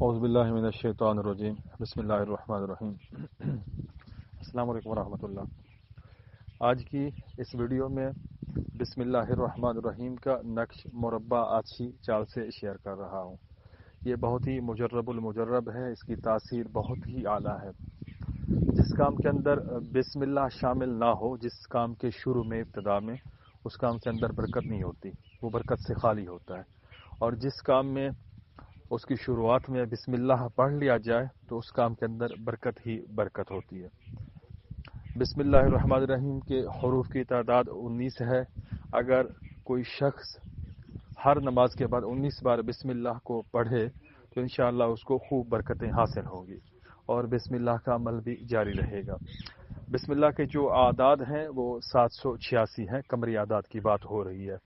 اعوذ باللہ من الشیطان الرجیم بسم اللہ الرحمن الرحیم السلام علیکم ورحمۃ اللہ۔ آج کی اس ویڈیو میں بسم اللہ الرحمن الرحیم کا نقش مربع آتشی چال سے شیئر کر رہا ہوں۔ یہ بہت ہی مجرب المجرب ہے، اس کی تاثیر بہت ہی اعلیٰ ہے۔ جس کام کے اندر بسم اللہ شامل نہ ہو، جس کام کے شروع میں ابتدا میں، اس کام کے اندر برکت نہیں ہوتی، وہ برکت سے خالی ہوتا ہے۔ اور جس کام میں اس کی شروعات میں بسم اللہ پڑھ لیا جائے تو اس کام کے اندر برکت ہی برکت ہوتی ہے۔ بسم اللہ الرحمن الرحیم کے حروف کی تعداد 19 ہے۔ اگر کوئی شخص ہر نماز کے بعد 19 بار بسم اللہ کو پڑھے تو انشاءاللہ اس کو خوب برکتیں حاصل ہوں گی اور بسم اللہ کا عمل بھی جاری رہے گا۔ بسم اللہ کے جو اعداد ہیں وہ 786 ہیں، قمری اعداد کی بات ہو رہی ہے۔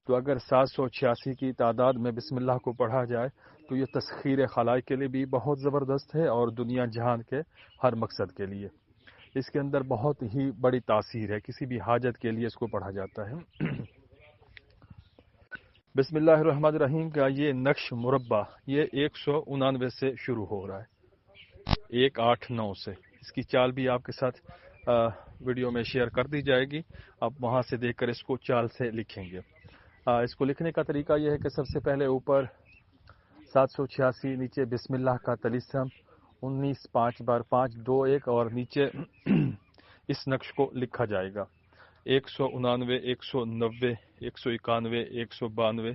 تو اگر 786 کی تعداد میں بسم اللہ کو پڑھا جائے تو یہ تسخیر خلائق کے لیے بھی بہت زبردست ہے اور دنیا جہان کے ہر مقصد کے لیے۔ اس کے اندر بہت ہی بڑی تاثیر ہے، کسی بھی حاجت کے لیے اس کو پڑھا جاتا ہے۔ بسم اللہ الرحمن الرحیم کا یہ نقش مربع یہ 199 سے شروع ہو رہا ہے، 189 سے۔ اس کی چال بھی آپ کے ساتھ ویڈیو میں شیئر کر دی جائے گی، آپ وہاں سے دیکھ کر اس کو چال سے لکھیں گے۔ اس کو لکھنے کا طریقہ یہ ہے کہ سب سے پہلے اوپر 786، نیچے بسم اللہ کا طلسم 19 5 بار 5 2 1 اور نیچے اس نقش کو لکھا جائے گا 199 190 191 192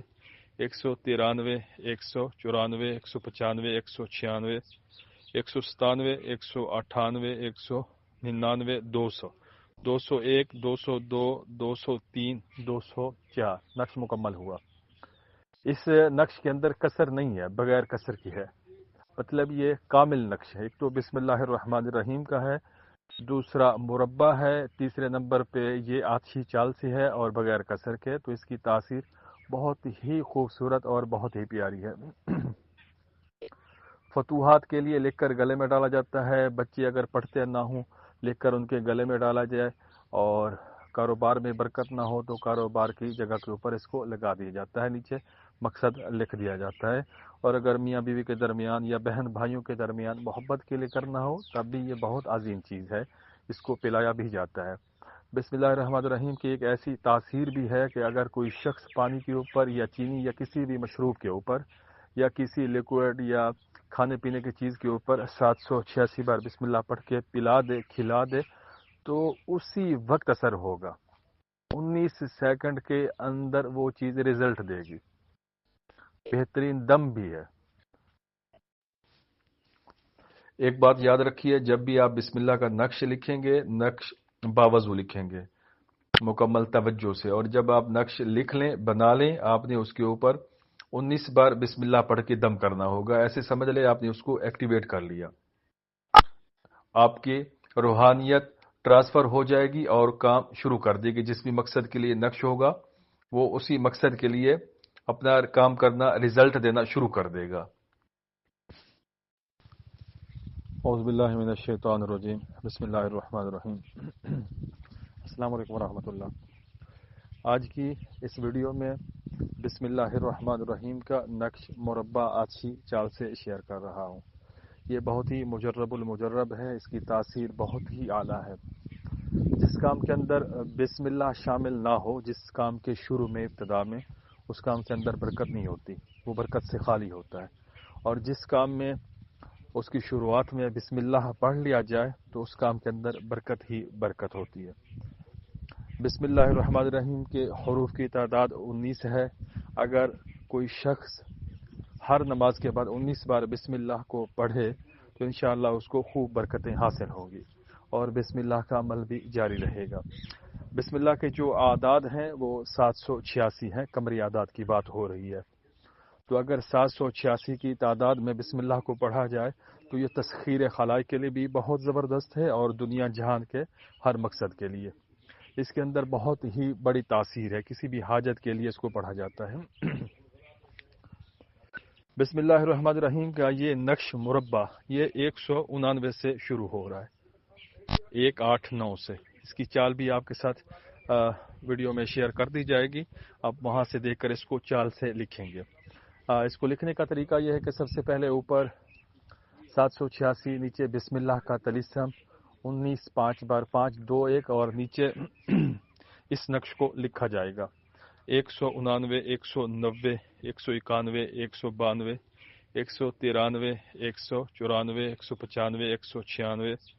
193 194 195 196 197 198 199 200 201 202 203 204 نقش مکمل ہوا۔ اس نقش کے اندر کسر نہیں ہے، بغیر کسر کی ہے، مطلب یہ کامل نقش ہے۔ ایک تو بسم اللہ الرحمن الرحیم کا ہے، دوسرا مربع ہے، تیسرے نمبر پہ یہ آتشی چال سے ہے اور بغیر کسر کے، تو اس کی تاثیر بہت ہی خوبصورت اور بہت ہی پیاری ہے۔ فتوحات کے لیے لکھ کر گلے میں ڈالا جاتا ہے، بچے اگر پڑھتے نہ ہوں لکھ کر ان کے گلے میں ڈالا جائے، اور کاروبار میں برکت نہ ہو تو کاروبار کی جگہ کے اوپر اس کو لگا دیا جاتا ہے، نیچے مقصد لکھ دیا جاتا ہے۔ اور اگر میاں بیوی کے درمیان یا بہن بھائیوں کے درمیان محبت کے لیے کرنا ہو تب بھی یہ بہت عظیم چیز ہے، اس کو پلایا بھی جاتا ہے۔ بسم اللہ الرحمن الرحیم کی ایک ایسی تاثیر بھی ہے کہ اگر کوئی شخص پانی کے اوپر یا چینی یا کسی بھی مشروب کے اوپر یا کسی لیکوڈ یا کھانے پینے کی چیز کے اوپر 786 بار بسم اللہ پڑھ کے پلا دے، کھلا دے، تو اسی وقت اثر ہوگا، 19 سیکنڈ کے اندر وہ چیز ریزلٹ دے گی، بہترین دم بھی ہے۔ ایک بات یاد رکھیے، جب بھی آپ بسم اللہ کا نقش لکھیں گے، نقش باوضو لکھیں گے مکمل توجہ سے، اور جب آپ نقش لکھ لیں، بنا لیں، آپ نے اس کے اوپر 19 بار بسم اللہ پڑھ کے دم کرنا ہوگا، ایسے سمجھ لیں آپ نے اس کو ایکٹیویٹ کر لیا، آپ کی روحانیت ٹرانسفر ہو جائے گی اور کام شروع کر دے گی۔ جس بھی مقصد کے لیے نقش ہوگا وہ اسی مقصد کے لیے اپنا کام کرنا، رزلٹ دینا شروع کر دے گا۔ اعوذ باللہ من الشیطان الرجیم بسم اللہ الرحمن الرحیم السلام علیکم ورحمۃ اللہ۔ آج کی اس ویڈیو میں بسم اللہ الرحمن الرحیم کا نقش مربع آتشی چال سے شیئر کر رہا ہوں۔ یہ بہت ہی مجرب المجرب ہے، اس کی تاثیر بہت ہی اعلیٰ ہے۔ جس کام کے اندر بسم اللہ شامل نہ ہو، جس کام کے شروع میں ابتدا میں، اس کام کے اندر برکت نہیں ہوتی، وہ برکت سے خالی ہوتا ہے۔ اور جس کام میں اس کی شروعات میں بسم اللہ پڑھ لیا جائے تو اس کام کے اندر برکت ہی برکت ہوتی ہے۔ بسم اللہ الرحمن الرحیم کے حروف کی تعداد 19 ہے۔ اگر کوئی شخص ہر نماز کے بعد 19 بار بسم اللہ کو پڑھے تو انشاءاللہ اس کو خوب برکتیں حاصل ہوں گی اور بسم اللہ کا عمل بھی جاری رہے گا۔ بسم اللہ کے جو اعداد ہیں وہ 786 ہیں، قمری اعداد کی بات ہو رہی ہے۔ تو اگر 786 کی تعداد میں بسم اللہ کو پڑھا جائے تو یہ تسخیر خلائق کے لیے بھی بہت زبردست ہے اور دنیا جہان کے ہر مقصد کے لیے۔ اس کے اندر بہت ہی بڑی تاثیر ہے، کسی بھی حاجت کے لیے اس کو پڑھا جاتا ہے۔ بسم اللہ الرحمن الرحیم کا یہ نقش مربع یہ 199 سے شروع ہو رہا ہے، 189 سے۔ اس کی چال بھی آپ کے ساتھ ویڈیو میں شیئر کر دی جائے گی، آپ وہاں سے دیکھ کر اس کو چال سے لکھیں گے۔ اس کو لکھنے کا طریقہ یہ ہے کہ سب سے پہلے اوپر 786 نیچے بسم اللہ کا طلسم 19 5 بار 5 2 1 اور نیچے اس نقش کو لکھا جائے گا 199 190 191 192 193 194 195 196